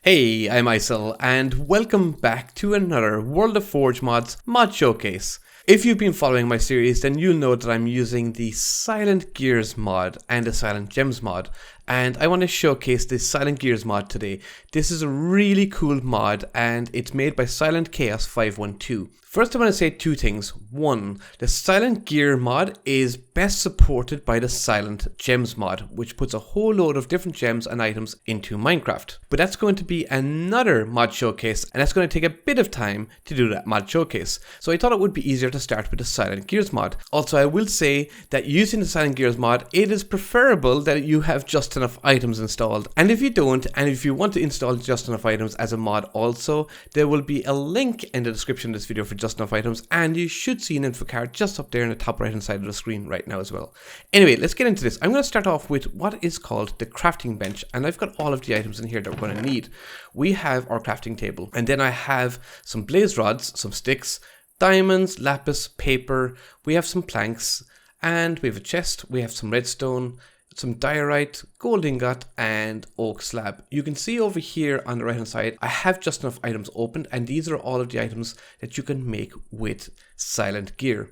Hey, I'm Ayesel, and welcome back to another World of Forge mods mod showcase. If you've been following my series, then you'll know that I'm using the Silent Gears mod and the Silent Gems mod, and I want to showcase the Silent Gears mod today. This is a really cool mod, and it's made by Silent Chaos 512. First, I want to say two things. One, the Silent Gear mod is best supported by the Silent Gems mod, which puts a whole load of different gems and items into Minecraft. But that's going to be another mod showcase, and that's going to take a bit of time to do that mod showcase. So I thought it would be easier to start with the Silent Gears mod. Also, I will say that using the Silent Gears mod, it is preferable that you have just enough items installed. And if you don't, and if you want to install just enough items as a mod also, there will be a link in the description of this video for just enough items, and you should see an info card just up there in the top right hand side of the screen right now as well. Anyway, let's get into this. I'm going to start off with what is called the crafting bench, and I've got all of the items in here that we're going to need. We have our crafting table, and then I have some blaze rods, some sticks, diamonds, lapis, paper, we have some planks, and we have a chest, we have some redstone, some diorite, gold ingot, and oak slab. You can see over here on the right hand side, I have just enough items opened, and these are all of the items that you can make with Silent Gear.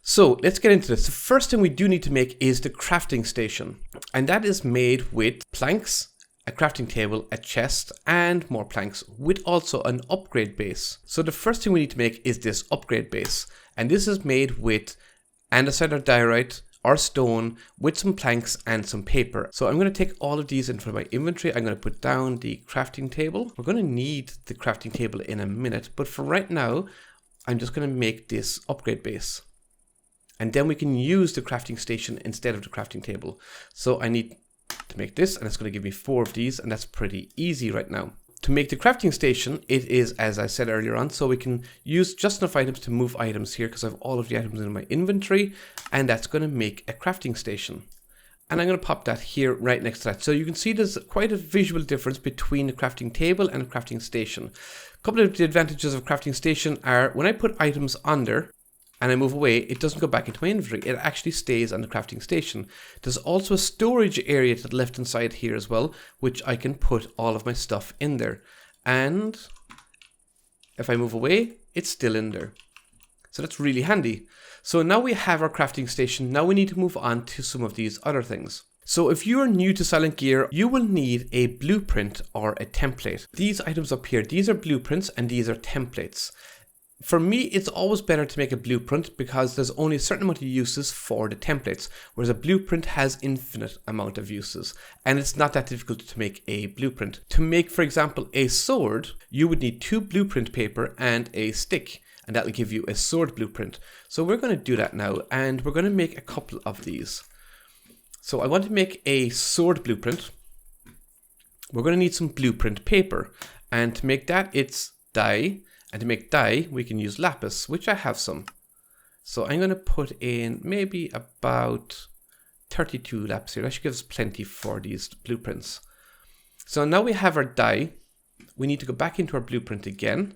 So let's get into this. The first thing we do need to make is the crafting station, and that is made with planks, a crafting table, a chest, and more planks, with also an upgrade base. So the first thing we need to make is this upgrade base, and this is made with andesite or diorite or stone with some planks and some paper. So I'm going to take all of these into my inventory. I'm going to put down the crafting table. We're going to need the crafting table in a minute, but for right now, I'm just going to make this upgrade base. And then we can use the crafting station instead of the crafting table. So I need to make this, and it's going to give me 4 of these, and that's pretty easy right now. To make the crafting station, it is, as I said earlier on, so we can use just enough items to move items here because I have all of the items in my inventory, and that's going to make a crafting station. And I'm going to pop that here right next to that. So you can see there's quite a visual difference between the crafting table and the crafting station. A couple of the advantages of a crafting station are when I put items on there, and I move away, it doesn't go back into my inventory. It actually stays on the crafting station. There's also a storage area to the left hand side here as well, which I can put all of my stuff in there. And if I move away, it's still in there. So that's really handy. So now we have our crafting station. Now we need to move on to some of these other things. So if you are new to Silent Gear, you will need a blueprint or a template. These items up here, these are blueprints and these are templates. For me, it's always better to make a blueprint because there's only a certain amount of uses for the templates, whereas a blueprint has infinite amount of uses, and it's not that difficult to make a blueprint. To make, for example, a sword, you would need 2 blueprint paper and a stick, and that will give you a sword blueprint. So we're going to do that now, and we're going to make a couple of these. So I want to make a sword blueprint. We're going to need some blueprint paper, and to make that, it's dye. And to make dye, we can use lapis, which I have some. So I'm going to put in maybe about 32 lapis here. That should give us plenty for these blueprints. So now we have our dye. We need to go back into our blueprint again.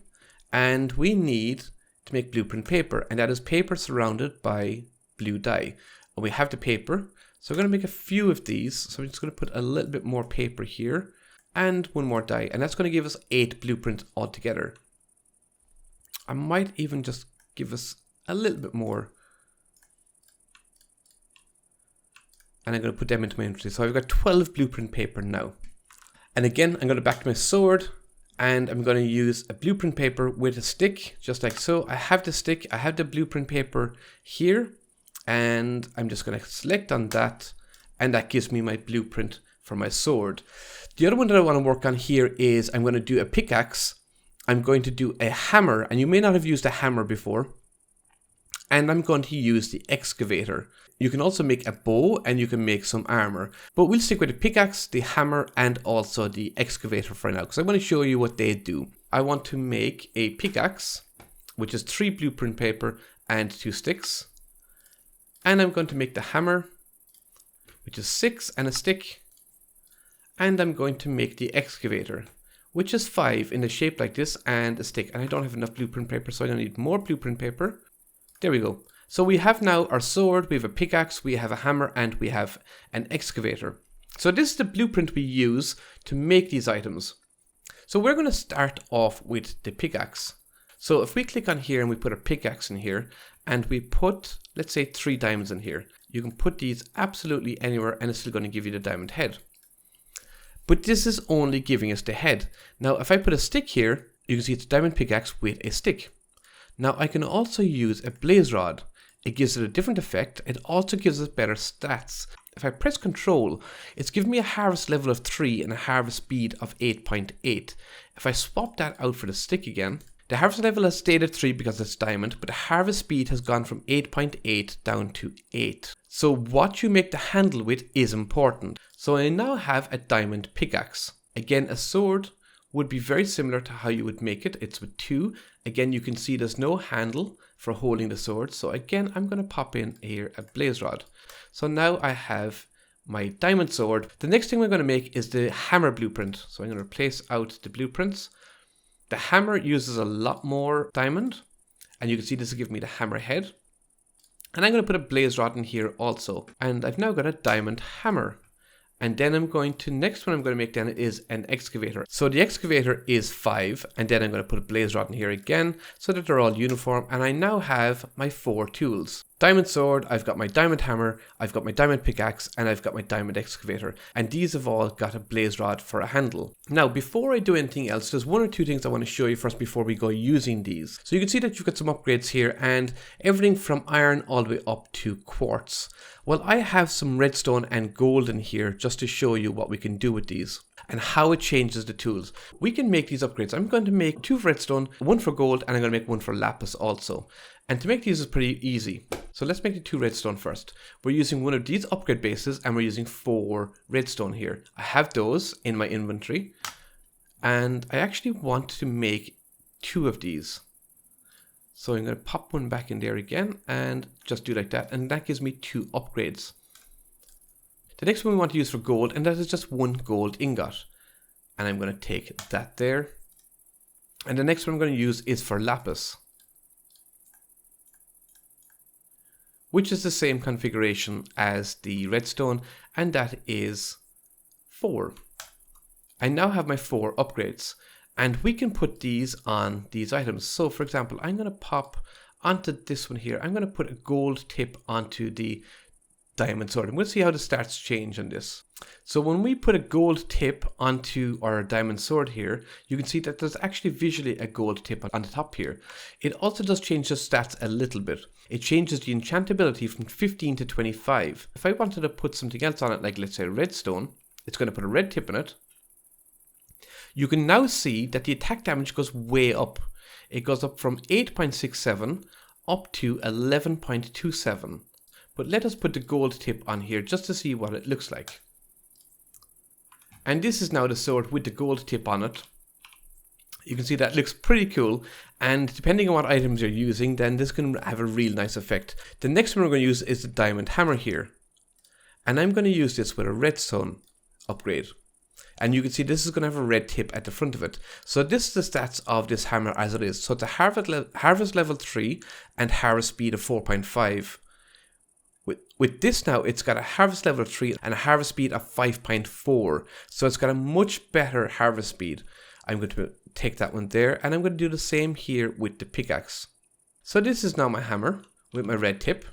And we need to make blueprint paper. And that is paper surrounded by blue dye. And we have the paper. So we're going to make a few of these. So I'm just going to put a little bit more paper here. And one more dye. And that's going to give us 8 blueprints altogether. I might even just give us a little bit more. And I'm going to put them into my inventory. So I've got 12 blueprint paper now. And again, I'm going to back to my sword. And I'm going to use a blueprint paper with a stick, just like so. I have the stick, I have the blueprint paper here. And I'm just going to select on that. And that gives me my blueprint for my sword. The other one that I want to work on here is I'm going to do a pickaxe. I'm going to do a hammer, and you may not have used a hammer before. And I'm going to use the excavator. You can also make a bow, and you can make some armor. But we'll stick with the pickaxe, the hammer, and also the excavator for now, because I want to show you what they do. I want to make a pickaxe, which is 3 blueprint paper and 2 sticks. And I'm going to make the hammer, which is 6 and a stick. And I'm going to make the excavator, which is 5 in a shape like this and a stick. And I don't have enough blueprint paper, so I'm going to need more blueprint paper. There we go. So we have now our sword, we have a pickaxe, we have a hammer, and we have an excavator. So this is the blueprint we use to make these items. So we're going to start off with the pickaxe. So if we click on here and we put a pickaxe in here and we put, let's say 3 diamonds in here, you can put these absolutely anywhere and it's still going to give you the diamond head. But this is only giving us the head. Now if I put a stick here, you can see it's a diamond pickaxe with a stick. Now I can also use a blaze rod. It gives it a different effect. It also gives us better stats. If I press Control, it's giving me a harvest level of 3 and a harvest speed of 8.8. If I swap that out for the stick again, the harvest level has stayed at 3 because it's diamond, but the harvest speed has gone from 8.8 down to 8. So what you make the handle with is important. So I now have a diamond pickaxe. Again, a sword would be very similar to how you would make it. It's with 2. Again, you can see there's no handle for holding the sword. So again, I'm going to pop in here a blaze rod. So now I have my diamond sword. The next thing we're going to make is the hammer blueprint. So I'm going to replace out the blueprints. The hammer uses a lot more diamond, and you can see this will give me the hammer head. And I'm going to put a blaze rod in here also. And I've now got a diamond hammer. And then I'm going to, next one I'm going to make then is an excavator. So the excavator is 5, and then I'm going to put a blaze rod in here again so that they're all uniform. And I now have my 4 tools. Diamond sword, I've got my diamond hammer, I've got my diamond pickaxe, and I've got my diamond excavator. And these have all got a blaze rod for a handle. Now, before I do anything else, there's 1 or 2 things I want to show you first before we go using these. So you can see that you've got some upgrades here and everything from iron all the way up to quartz. Well, I have some redstone and gold in here just to show you what we can do with these and how it changes the tools. We can make these upgrades. I'm going to make 2 for redstone, 1 for gold, and I'm going to make 1 for lapis also. And to make these is pretty easy. So let's make the 2 redstone first. We're using one of these upgrade bases and we're using 4 redstone here. I have those in my inventory and I actually want to make 2 of these. So I'm going to pop one back in there again and just do like that. And that gives me 2 upgrades. The next one we want to use for gold, and that is just 1 gold ingot. And I'm going to take that there. And the next one I'm going to use is for lapis, which is the same configuration as the redstone, and that is 4. I now have my 4 upgrades, and we can put these on these items. So for example, I'm going to pop onto this one here. I'm going to put a gold tip onto the diamond sword, and we'll see how the stats change on this. So when we put a gold tip onto our diamond sword here, you can see that there's actually visually a gold tip on the top here. It also does change the stats a little bit. It changes the enchantability from 15 to 25. If I wanted to put something else on it, like let's say redstone, it's going to put a red tip in it. You can now see that the attack damage goes way up. It goes up from 8.67 up to 11.27. But let us put the gold tip on here just to see what it looks like. And this is now the sword with the gold tip on it. You can see that looks pretty cool, and depending on what items you're using, then this can have a real nice effect. The next one we're going to use is the diamond hammer here. And I'm going to use this with a redstone upgrade. And you can see this is going to have a red tip at the front of it. So this is the stats of this hammer as it is. So it's a harvest level 3 and harvest speed of 4.5. With this now, it's got a harvest level of 3 and a harvest speed of 5.4. So it's got a much better harvest speed. I'm going to take that one there, and I'm going to do the same here with the pickaxe. So this is now my hammer with my red tip.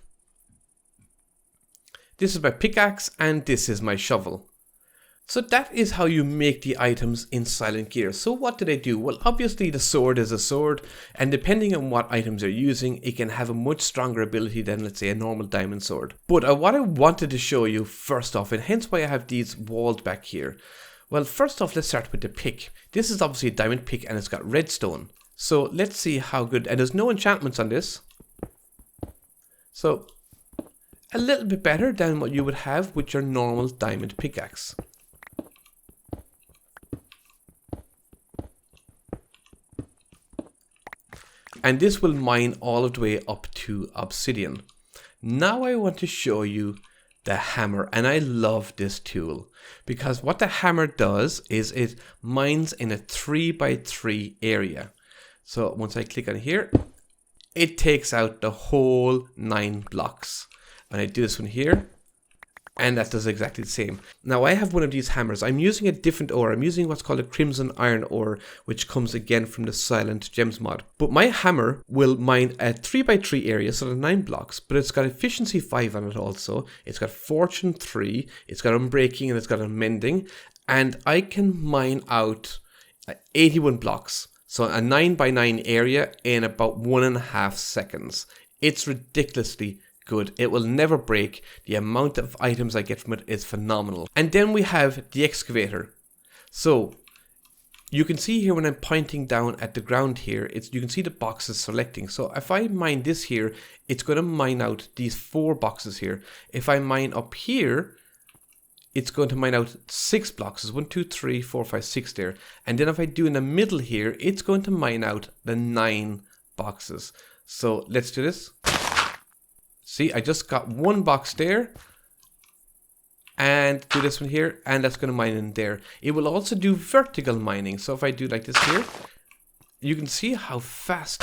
This is my pickaxe, and this is my shovel. So that is how you make the items in Silent Gear. So what do they do? Well, obviously the sword is a sword, and depending on what items you're using, it can have a much stronger ability than, let's say, a normal diamond sword. But what I wanted to show you first off, and hence why I have these walled back here. Well, first off, let's start with the pick. This is obviously a diamond pick and it's got redstone. So let's see how good, and there's no enchantments on this. So a little bit better than what you would have with your normal diamond pickaxe. And this will mine all of the way up to obsidian. Now I want to show you the hammer, and I love this tool because what the hammer does is it mines in a 3x3 area. So once I click on here, it takes out the whole 9 blocks. When I do this one here, and that does exactly the same. Now I have one of these hammers. I'm using a different ore. I'm using what's called a crimson iron ore, which comes again from the Silent Gems mod. But my hammer will mine a 3x3 area, so the 9 blocks, but it's got efficiency 5 on it also. It's got fortune 3, it's got unbreaking, and it's got unmending, and I can mine out 81 blocks. So a 9x9 area in about 1.5 seconds. It's ridiculously good. It will never break. The amount of items I get from it is phenomenal. And then we have the excavator. So you can see here when I'm pointing down at the ground here, you can see the boxes selecting. So if I mine this here, it's going to mine out these 4 boxes here. If I mine up here, it's going to mine out 6 blocks. 1, 2, 3, 4, 5, 6 there. And then if I do in the middle here, it's going to mine out the 9 boxes. So let's do this. See, I just got 1 box there, and do this one here, and that's going to mine in there. It will also do vertical mining. So if I do like this here, you can see how fast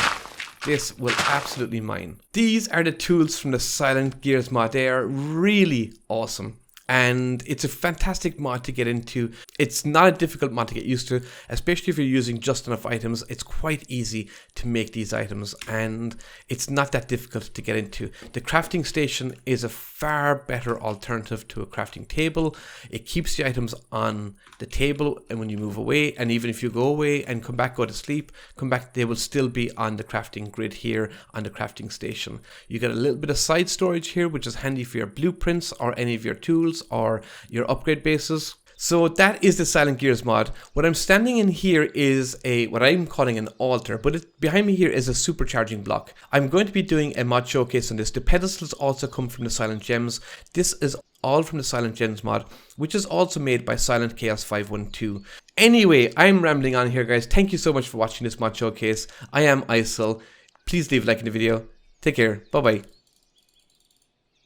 this will absolutely mine. These are the tools from the Silent Gears mod. They are really awesome. And it's a fantastic mod to get into. It's not a difficult mod to get used to, especially if you're using just enough items. It's quite easy to make these items, and it's not that difficult to get into. The crafting station is a far better alternative to a crafting table. It keeps the items on the table, and when you move away, and even if you go away and come back, go to sleep, come back, they will still be on the crafting grid here on the crafting station. You get a little bit of side storage here, which is handy for your blueprints or any of your tools or your upgrade bases. So that is the Silent Gears mod. What I'm standing in here is what I'm calling an altar, but behind me here is a supercharging block. I'm going to be doing a mod showcase on this. The pedestals also come from the Silent Gems. This is all from the Silent Gems mod, which is also made by Silent Chaos 512. Anyway, I'm rambling on here, guys. Thank you so much for watching this mod showcase. I am Ayesel. Please leave a like in the video. Take care. Bye-bye.